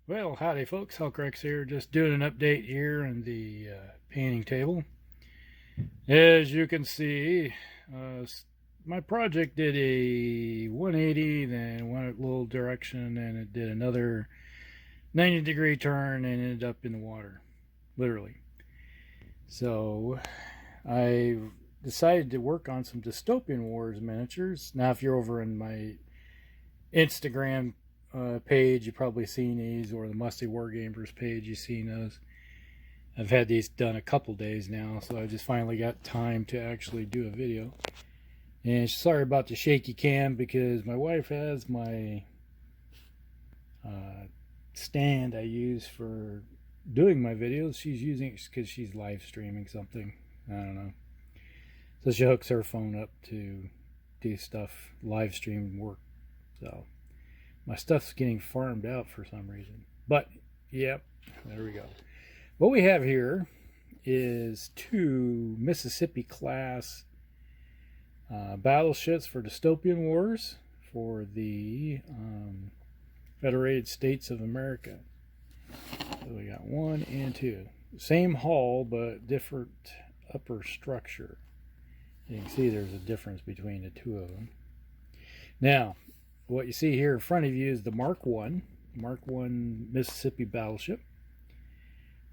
Well, howdy folks, Hulkrex here, just doing an update here on the painting table. As you can see, my project did a 180, then went a little direction, and it did another 90-degree turn and ended up in the water, literally. So I decided to work on some Dystopian Wars miniatures. Now if you're over in my Instagram page, you've probably seen these, or the Musty Wargamers page, you've seen those. I've had these done a couple days now, so I just finally got time to actually do a video. And sorry about the shaky cam, because my wife has my stand I use for doing my videos. She's using it because she's live streaming something. I don't know. So she hooks her phone up to do stuff, live stream work. So my stuff's getting farmed out for some reason. But, yep, there we go. What we have here is two Mississippi class battleships for Dystopian Wars for the Federated States of America. So we got 1 and 2. Same hull, but different upper structure. You can see there's a difference between the two of them. Now, what you see here in front of you is the Mk1 Mississippi battleship,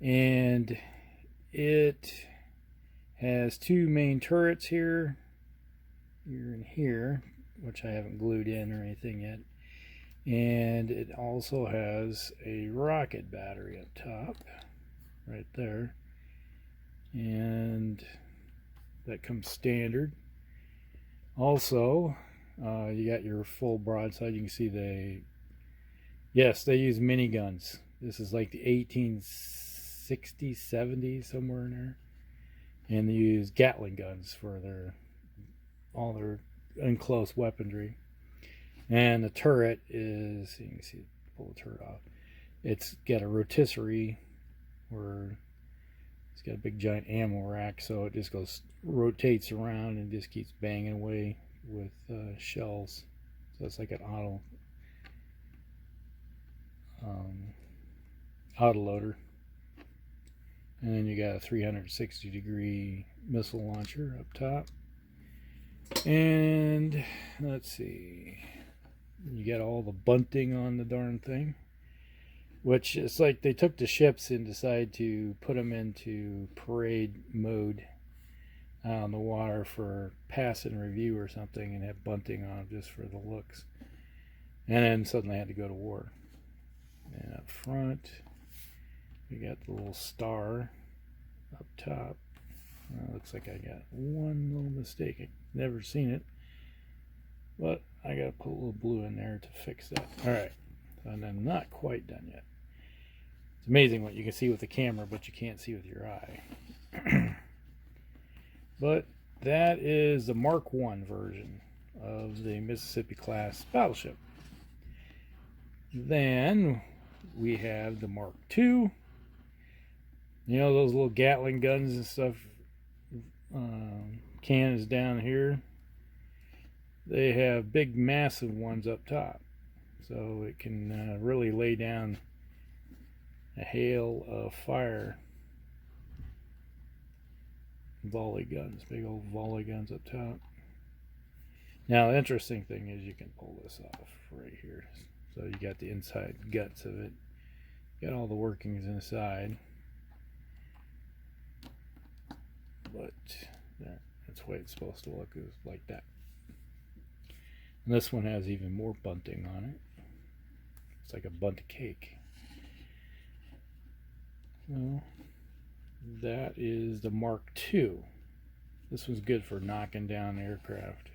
and it has two main turrets here and here, which I haven't glued in or anything yet, and it also has a rocket battery up top right there, and that comes standard. Also, you got your full broadside. You can see they use miniguns. This is like the 1860s, 70s, somewhere in there. And they use Gatling guns for all their enclosed weaponry. And the turret is, you can see, pull the turret off. It's got a rotisserie where it's got a big giant ammo rack, so it just rotates around and just keeps banging away with shells. So it's like an autoloader. And then you got a 360-degree missile launcher up top. And let's see, you got all the bunting on the darn thing, which is like they took the ships and decided to put them into parade mode out on the water for pass and review or something, and have bunting on them just for the looks. And then suddenly had to go to war. And up front, we got the little star up top. Looks like I got one little mistake. I've never seen it, but I got to put a little blue in there to fix that. All right, and I'm not quite done yet. It's amazing what you can see with the camera, but you can't see with your eye. But that is the Mk1 version of the Mississippi class battleship. Then we have the Mk2. You know those little Gatling guns and stuff, cannons down here. They have big, massive ones up top, so it can really lay down a hail of fire. Volley guns, big old volley guns up top. Now the interesting thing is you can pull this off right here. So you got the inside guts of it. Got all the workings inside. But that's the way it's supposed to look, is like that. And this one has even more bunting on it. It's like a bundt cake. So that is the Mk2. This one's good for knocking down aircraft.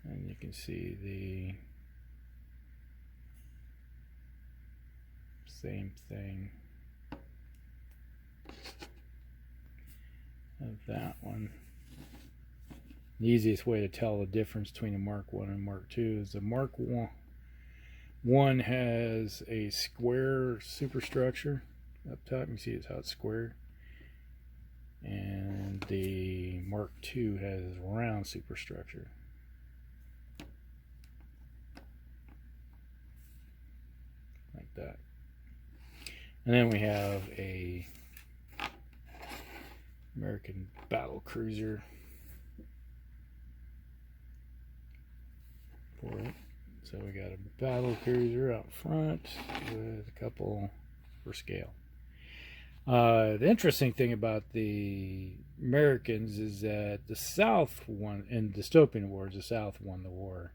And you can see the same thing of that one. The easiest way to tell the difference between the Mk1 and Mk2 is the Mk1 has a square superstructure up top. You can see how it's square. And the Mk2 has round superstructure. Like that. And then we have a American battle cruiser for it. So we got a battle cruiser out front with a couple for scale. The interesting thing about the Americans is that the South won, in dystopian wars, the South won the war.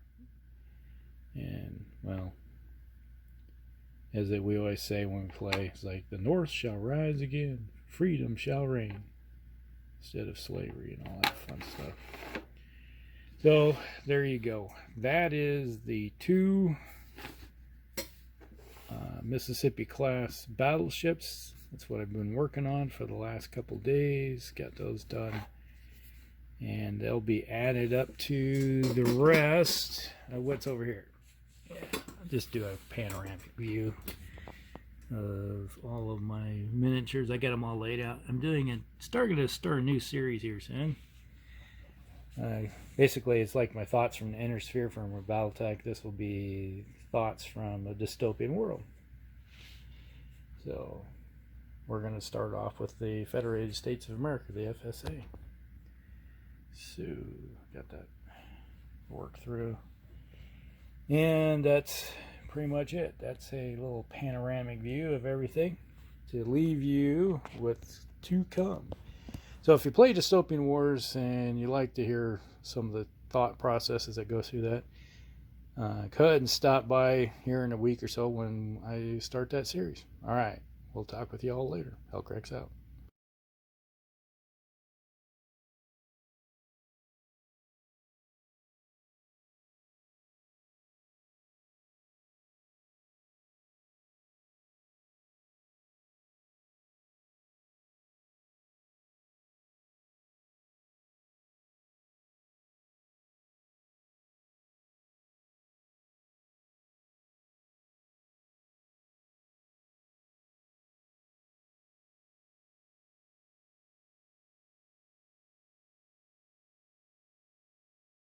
And, well, as we always say when we play, it's like the North shall rise again, freedom shall reign, instead of slavery and all that fun stuff. So there you go. That is the two Mississippi class battleships. That's what I've been working on for the last couple days. Got those done. And they'll be added up to the rest of what's over here. Yeah, I'll just do a panoramic view of all of my miniatures. I got them all laid out. I'm doing a start a new series here soon. Basically, it's like my thoughts from the inner sphere from Battletech. This will be thoughts from a dystopian world. So we're going to start off with the Federated States of America, the FSA. So got that worked through, and that's pretty much it. That's a little panoramic view of everything to leave you with to come. So if you play Dystopian Wars and you like to hear some of the thought processes that go through that, go ahead and stop by here in a week or so when I start that series. All right, we'll talk with you all later. Hellcracks out.